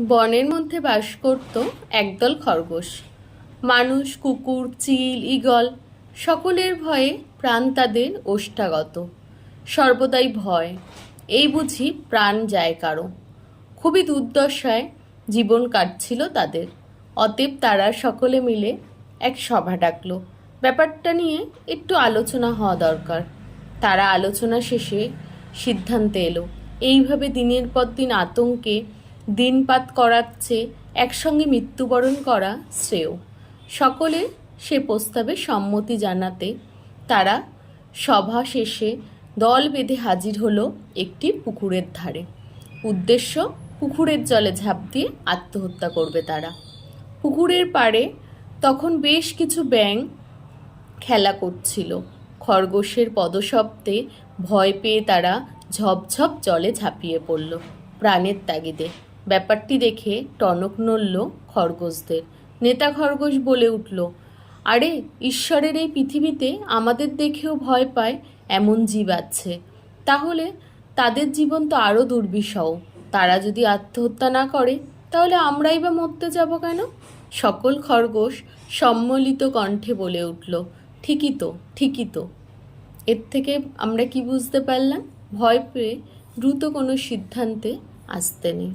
বনের মধ্যে বাস করত একদল খরগোশ। মানুষ, কুকুর, চিল, ঈগল সকলের ভয়ে প্রাণ তাদের ওষ্ঠাগত। সর্বদাই ভয়, এই বুঝি প্রাণ যায় কারো। খুবই দুর্দশায় জীবন কাটছিল তাদের। অতএব তারা সকলে মিলে এক সভা ডাকলো। ব্যাপারটা নিয়ে একটু আলোচনা হওয়া দরকার। তারা আলোচনা শেষে সিদ্ধান্তে এলো, এইভাবে দিনের পর দিন আতঙ্কে দিনপাত করার চেয়ে একসঙ্গে মৃত্যুবরণ করা শ্রেয়। সকলে সে প্রস্তাবে সম্মতি জানাতে তারা সভা শেষে দল বেঁধে হাজির হলো একটি পুকুরের ধারে। উদ্দেশ্য, পুকুরের জলে ঝাঁপ দিয়ে আত্মহত্যা করবে তারা। পুকুরের পাড়ে তখন বেশ কিছু ব্যাঙ খেলা করছিল। খরগোশের পদশব্দে ভয় পেয়ে তারা ঝপঝপ জলে ঝাঁপিয়ে পড়ল প্রাণের তাগিদে। ব্যাপারটি দেখে টনক নড়ল খরগোশদের। নেতা খরগোশ বলে উঠল, আরে, ঈশ্বরের এই পৃথিবীতে আমাদের দেখেও ভয় পায় এমন জীব আছে, তাহলে তাদের জীবন তো আরও দুর্বিষহ। তারা যদি আত্মহত্যা না করে তাহলে আমরাই বা মরতে যাব কেন? সকল খরগোশ সম্মিলিত কণ্ঠে বলে উঠল, ঠিকই তো, ঠিকই তো। এর থেকে আমরা কি বুঝতে পারলাম? ভয় পেয়ে দ্রুত কোনো সিদ্ধান্তে আসতে নেই।